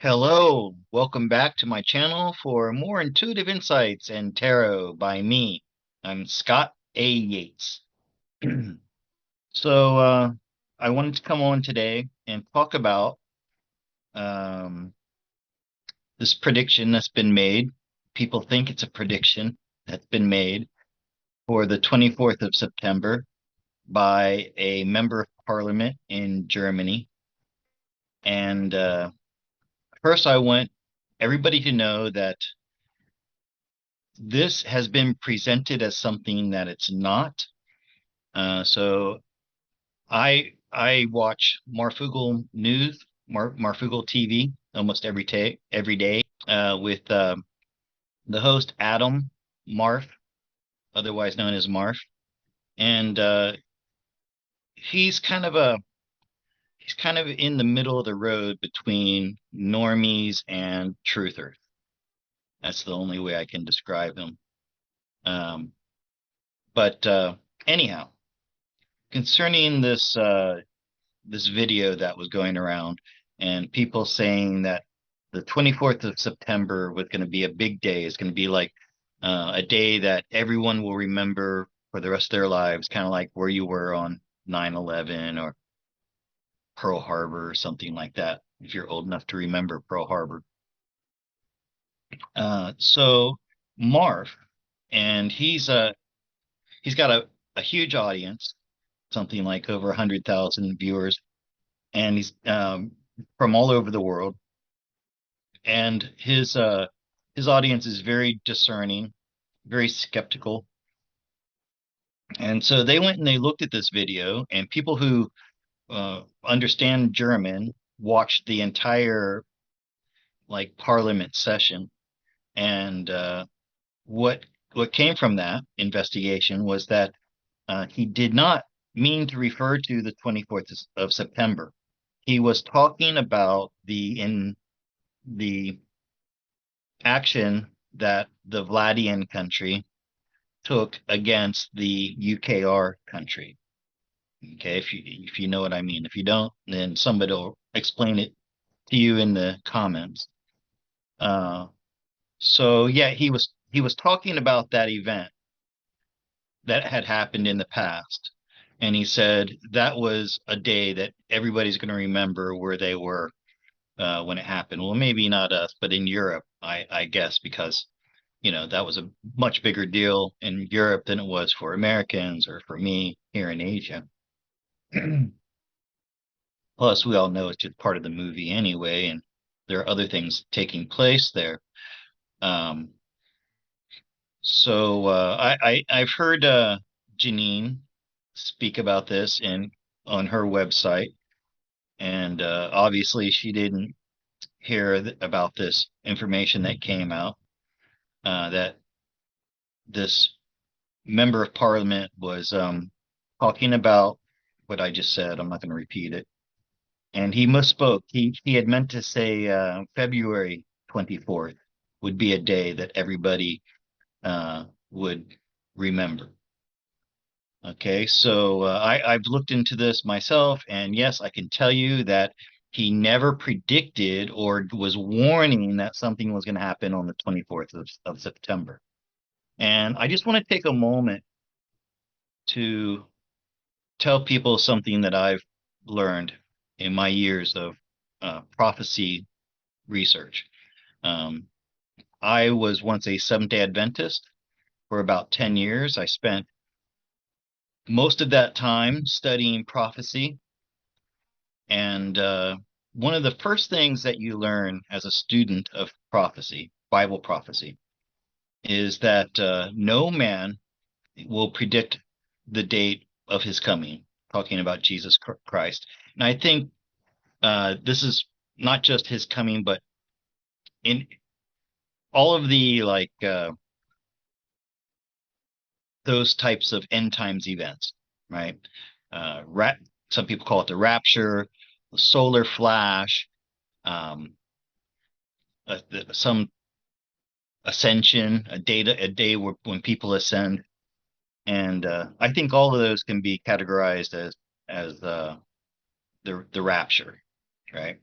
Hello, welcome back to my channel for more intuitive insights and tarot by me. I'm Scott A. Yates. So, I wanted to come on today and talk about um, this prediction that's been made. People think it's a prediction that's been made for the 24th of September by a member of parliament in Germany. And first, I want everybody to know that this has been presented as something that it's not. So I watch Marfugal News, Marfugal TV almost every day with the host Adam Marf, otherwise known as Marf, and he's kind of a he's kind of in the middle of the road between normies and truthers. That's the only way I can describe him. Um, but anyhow, concerning this video that was going around and people saying that the 24th of September was going to be a big day, is going to be like a day that everyone will remember for the rest of their lives, kind of like where you were on 9/11 or Pearl Harbor or something like that, if you're old enough to remember Pearl Harbor. So Marv, and he's got a huge audience, something like over 100,000 viewers, and he's from all over the world. And his audience is very discerning, very skeptical. And so they went and they looked at this video, and people who understand German watched the entire like parliament session. And what what came from that investigation was that he did not mean to refer to the 24th of September. He was talking about the action that the Vladian country took against the UKR country. Okay, if you know what I mean. If you don't, then somebody will explain it to you in the comments. Uh, so yeah, he was talking about that event that had happened in the past, and he said that was a day that everybody's going to remember where they were when it happened. Well, maybe not us, but in Europe, I guess, because that was a much bigger deal in Europe than it was for Americans or for me here in Asia. Plus, we all know it's just part of the movie anyway, and there are other things taking place there. Um, I've heard Janine speak about this in on her website, and obviously she didn't hear about this information that came out that this member of parliament was talking about what I just said. I'm not going to repeat it. And he misspoke. He had meant to say February 24th would be a day that everybody would remember. Okay, so I've looked into this myself, and yes, I can tell you that he never predicted or was warning that something was going to happen on the 24th of September. And I just want to take a moment to tell people something that I've learned in my years of prophecy research. Um, I was once a Seventh-day Adventist for about 10 years. I spent most of that time studying prophecy. And one of the first things that you learn as a student of prophecy, Bible prophecy, is that no man will predict the date of his coming, talking about Jesus Christ. And I think this is not just his coming, but in all of the those types of end times events, right? Uh, rap, some people call it the rapture, the solar flash, um, some ascension, a day when people ascend, and I think all of those can be categorized as the rapture, right?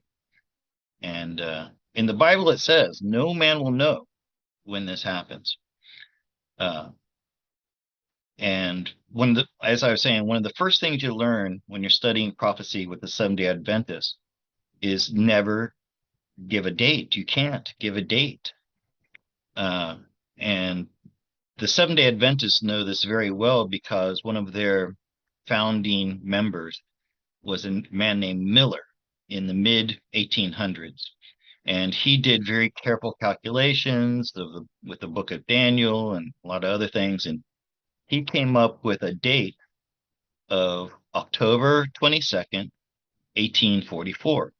And In the Bible, it says, no man will know when this happens. Uh, and as I was saying, one of the first things you learn when you're studying prophecy with the Seventh-day Adventists is never give a date. You can't give a date. Uh, and the Seventh-day Adventists know this very well because one of their founding members was a man named Miller in the mid 1800s. And he did very careful calculations with the book of Daniel and a lot of other things. And he came up with a date of October 22nd, 1844.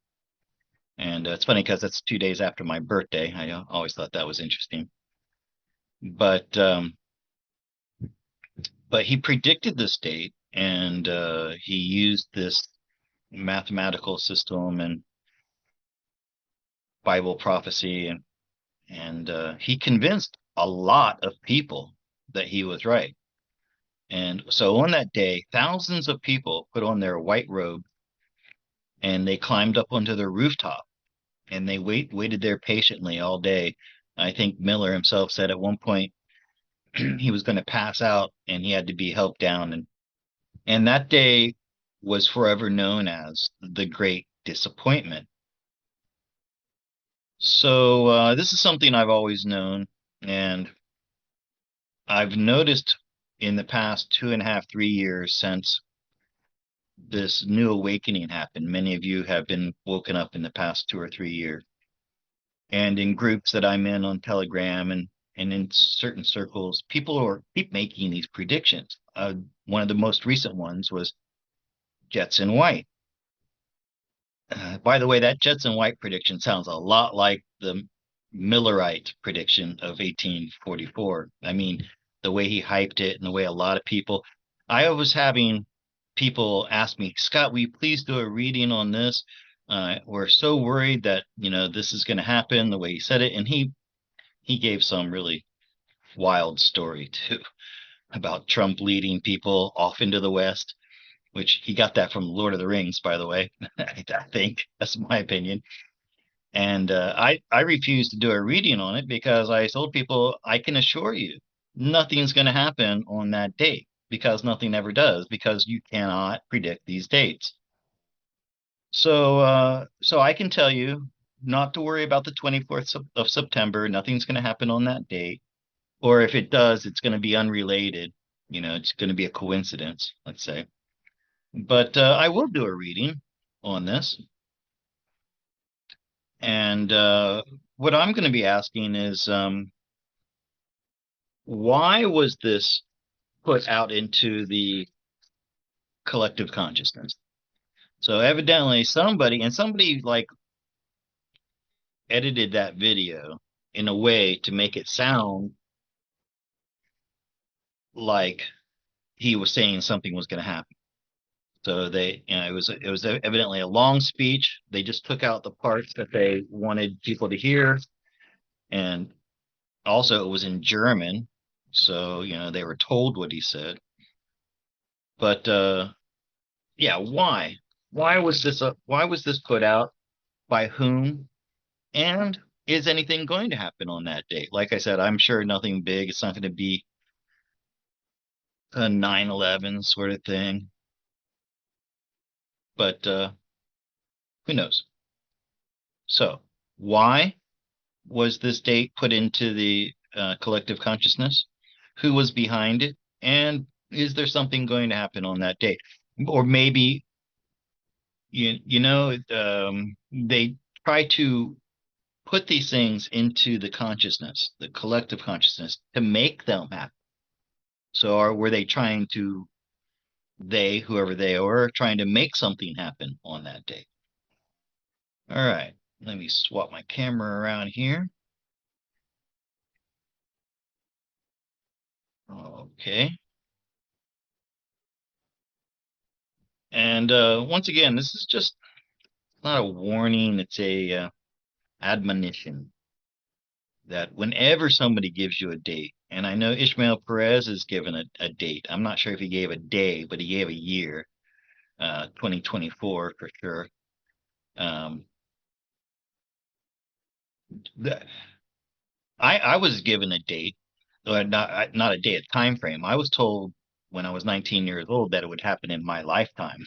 And it's funny because that's 2 days after my birthday. I always thought that was interesting. But he predicted this date, and he used this mathematical system and Bible prophecy, and he convinced a lot of people that he was right. And so on that day, thousands of people put on their white robe and they climbed up onto the rooftop and they waited there patiently all day. I think Miller himself said at one point he was going to pass out and he had to be helped down. And that day was forever known as the Great Disappointment. So this is something I've always known, and I've noticed in the past 2.5, 3 years since this new awakening happened. Many of you have been woken up in the past 2 or 3 years. And in groups that I'm in on Telegram and in certain circles, people keep making these predictions. One of the most recent ones was Jetson White. By the way, that Jetson White prediction sounds a lot like the Millerite prediction of 1844. I mean, the way he hyped it and the way a lot of people, I was having people ask me, Scott, will you please do a reading on this? We're so worried that, this is going to happen the way he said it. And he gave some really wild story too about Trump leading people off into the West, which he got that from Lord of the Rings, by the way. I think that's my opinion. And I refused to do a reading on it because I told people I can assure you nothing's going to happen on that date because nothing ever does because you cannot predict these dates. So I can tell you not to worry about the 24th of September. Nothing's going to happen on that date. Or if it does, it's going to be unrelated. It's going to be a coincidence, let's say. But I will do a reading on this. And what I'm going to be asking is why was this put out into the collective consciousness? So evidently somebody like edited that video in a way to make it sound like he was saying something was going to happen. So it was evidently a long speech. They just took out the parts that they wanted people to hear, and also it was in German, so they were told what he said. But yeah, why? Why was this put out? By whom? And is anything going to happen on that date? Like I said, I'm sure nothing big. It's not going to be a 9/11 sort of thing. But who knows? So, why was this date put into the collective consciousness? Who was behind it? And is there something going to happen on that date? Or maybe they try to put these things into the consciousness, the collective consciousness, to make them happen. So, were they trying to, whoever they were, trying to make something happen on that day? All right, let me swap my camera around here. Okay. And once again, this is just not a warning, it's a admonition that whenever somebody gives you a date, and I know Ishmael Perez is given a date. I'm not sure if he gave a day, but he gave a year, 2024 for sure. Um, The, I was given a date, not a date, a time frame. I was told when I was 19 years old that it would happen in my lifetime.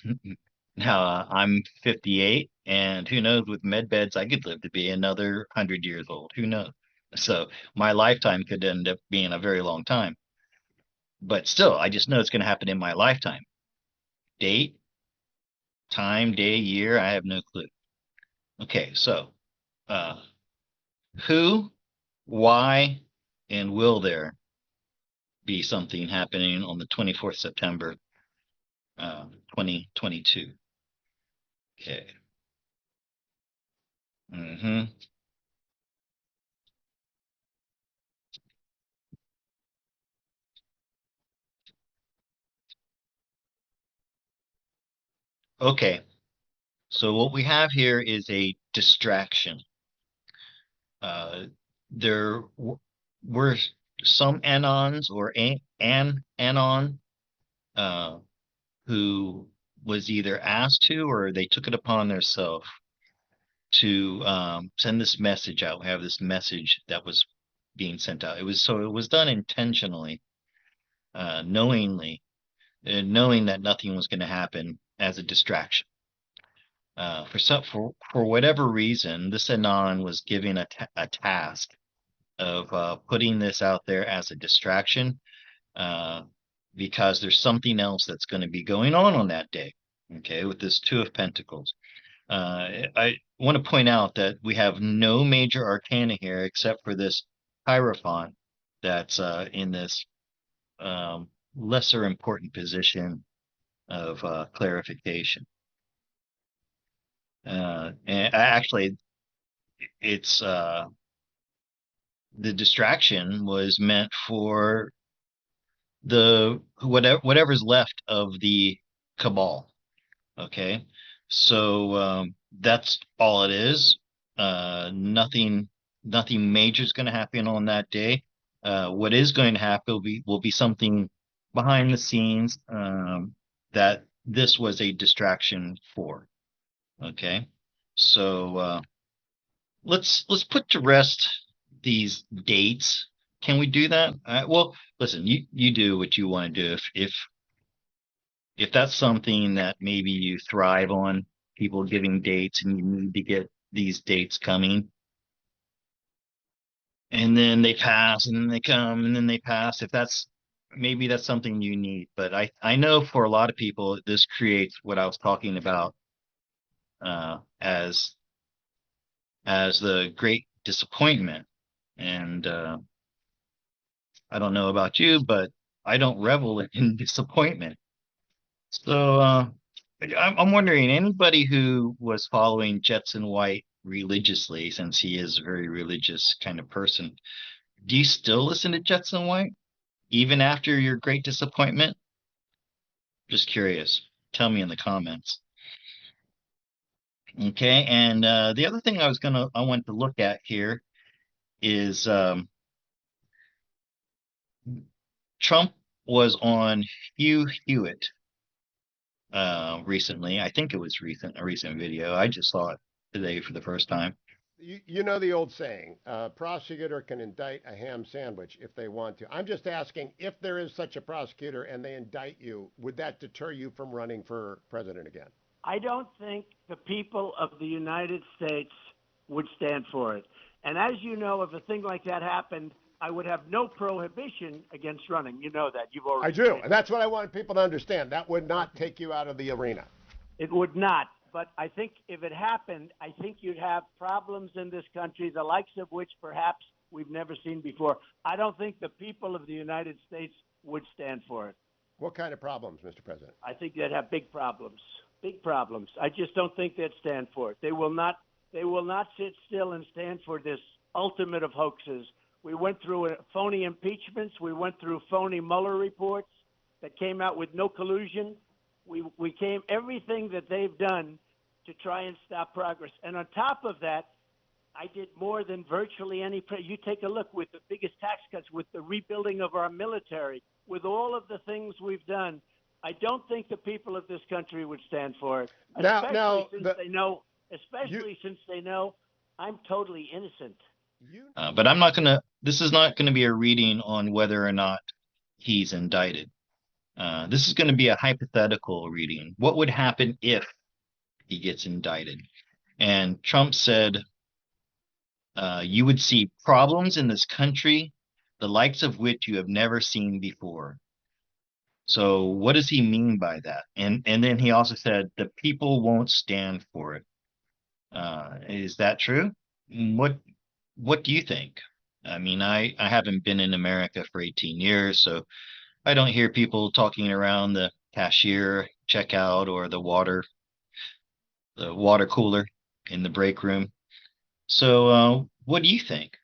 Now I'm 58, and who knows, with med beds, I could live to be another 100 years old. Who knows? So my lifetime could end up being a very long time. But still, I just know it's going to happen in my lifetime. Date, time, day, year, I have no clue. Okay, so uh, who, why, and will there be something happening on the 24th September, 2022? Okay. hmm Okay. So what we have here is a distraction. Uh, there were some anons or an anon uh, who was either asked to or they took it upon themselves to send this message out. We have this message that was being sent out. It was done intentionally, knowingly, knowing that nothing was going to happen as a distraction. For whatever reason, this anon was given a task of putting this out there as a distraction, uh, because there's something else that's going to be going on that day. Okay, with this Two of Pentacles. I want to point out that we have no major arcana here except for this Hierophant that's in this lesser important position of clarification. And actually, it's the distraction was meant for the whatever's left of the cabal. Okay, so that's all it is. Nothing major is going to happen on that day. What is going to happen will be something behind the scenes, that this was a distraction for. Okay, so let's put to rest these dates. Can we do that? Well, listen, you do what you want to do. If that's something that maybe you thrive on, people giving dates, and you need to get these dates coming, and then they pass, and then they come, and then they pass. If that's maybe that's something you need, but I know for a lot of people this creates what I was talking about, uh, as the great disappointment. And I don't know about you, but I don't revel in disappointment. So I'm wondering, anybody who was following Jetson White religiously, since he is a very religious kind of person, do you still listen to Jetson White even after your great disappointment? Just curious. Tell me in the comments. Okay, and the other thing I want to look at here is Trump was on Hugh Hewitt recently. I think it was a recent video. I just saw it today for the first time. You know the old saying, prosecutor can indict a ham sandwich if they want to. I'm just asking if there is such a prosecutor and they indict you, would that deter you from running for president again? I don't think the people of the United States would stand for it. And as you know, if a thing like that happened, I would have no prohibition against running. You know that. You've I already do, stated and that's what I want people to understand. That would that. not take you out of the arena. It would not. But I think if it happened, I think you'd have problems in this country, the likes of which perhaps we've never seen before. I don't think the people of the United States would stand for it. What kind of problems, Mr. President? I think they'd have big problems. Big problems. I just don't think they'd stand for it. They will not. They will not sit still and stand for this ultimate of hoaxes. We went through phony impeachments. We went through phony Mueller reports that came out with no collusion. We came everything that they've done to try and stop progress. And on top of that, I did more than virtually any. You take a look with the biggest tax cuts, with the rebuilding of our military, with all of the things we've done. I don't think the people of this country would stand for it, Now, especially since the, they know. you, Especially since they know I'm totally innocent. You But I'm not gonna. This is not going to be a reading on whether or not he's indicted. This is going to be a hypothetical reading. What would happen if he gets indicted? And Trump said, you would see problems in this country, the likes of which you have never seen before. So what does he mean by that? And then he also said the people won't stand for it. Is that true? What do you think? I mean, I haven't been in America for 18 years, so I don't hear people talking around the cashier checkout or the water cooler in the break room. So, what do you think?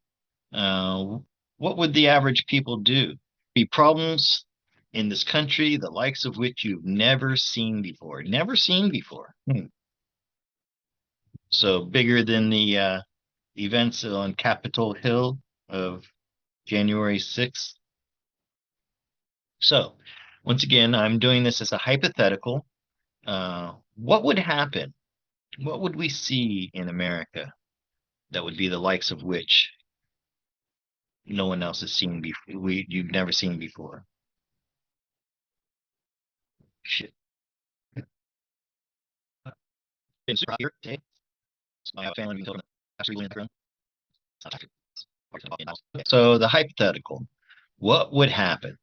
Uh, what would the average people do? Be problems in this country, the likes of which you've never seen before. Never seen before. So bigger than the events on Capitol Hill of January 6th. So, once again, I'm doing this as a hypothetical. What would happen? What would we see in America that would be the likes of which no one else has seen before? You've never seen before. Shit. Been super hot here today. My family being told actually in the room. So the hypothetical: what would happen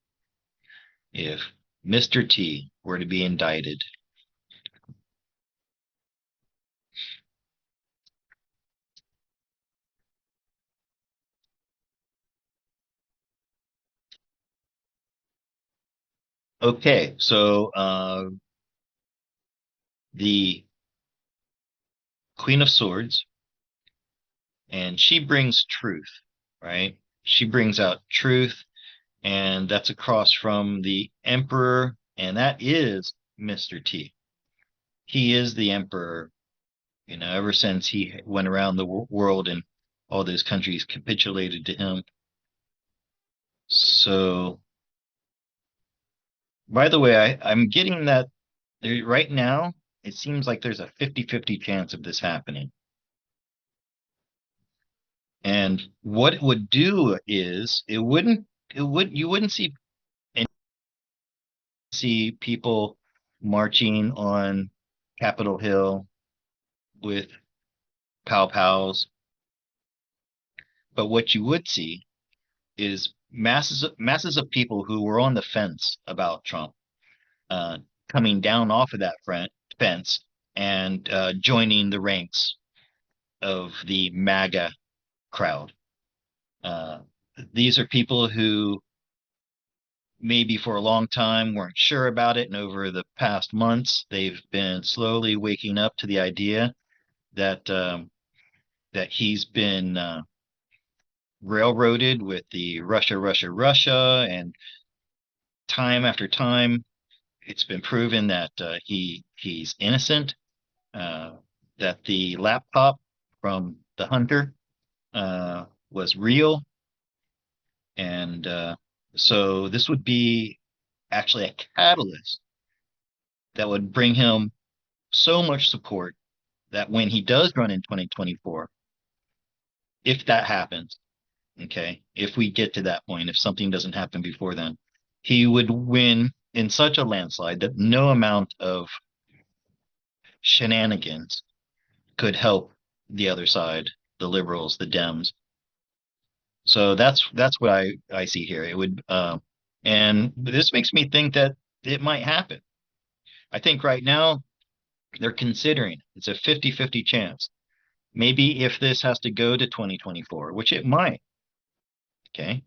if Mr. T were to be indicted? Okay, so the Queen of Swords, and she brings truth, right? She brings out truth, and that's across from the Emperor, and that is Mr. T. He is the Emperor, ever since he went around the world and all those countries capitulated to him. So, by the way, I'm getting that right now, it seems like there's a 50-50 chance of this happening. And what it would do is you wouldn't see people marching on Capitol Hill with pow pows, but what you would see is masses of people who were on the fence about Trump uh, coming down off of that fence and joining the ranks of the MAGA crowd. Uh, these are people who maybe for a long time weren't sure about it, and over the past months, they've been slowly waking up to the idea that that he's been railroaded with the Russia, Russia, Russia, and time after time, it's been proven that he's innocent. That the laptop from the hunter was real, and so this would be actually a catalyst that would bring him so much support that when he does run in 2024, if that happens, okay, if we get to that point, if something doesn't happen before then, he would win in such a landslide that no amount of shenanigans could help the other side, the liberals, the Dems. So that's what I see here. It would, and this makes me think that it might happen. I think right now they're considering it's a 50-50 chance. Maybe if this has to go to 2024, which it might, okay,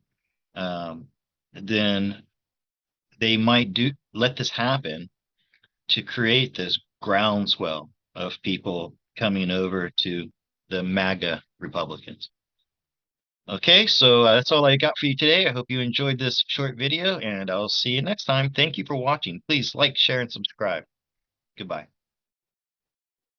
then they might let this happen to create this groundswell of people coming over to the MAGA Republicans. Okay, so that's all I got for you today. I hope you enjoyed this short video, and I'll see you next time. Thank you for watching. Please like, share, and subscribe. Goodbye.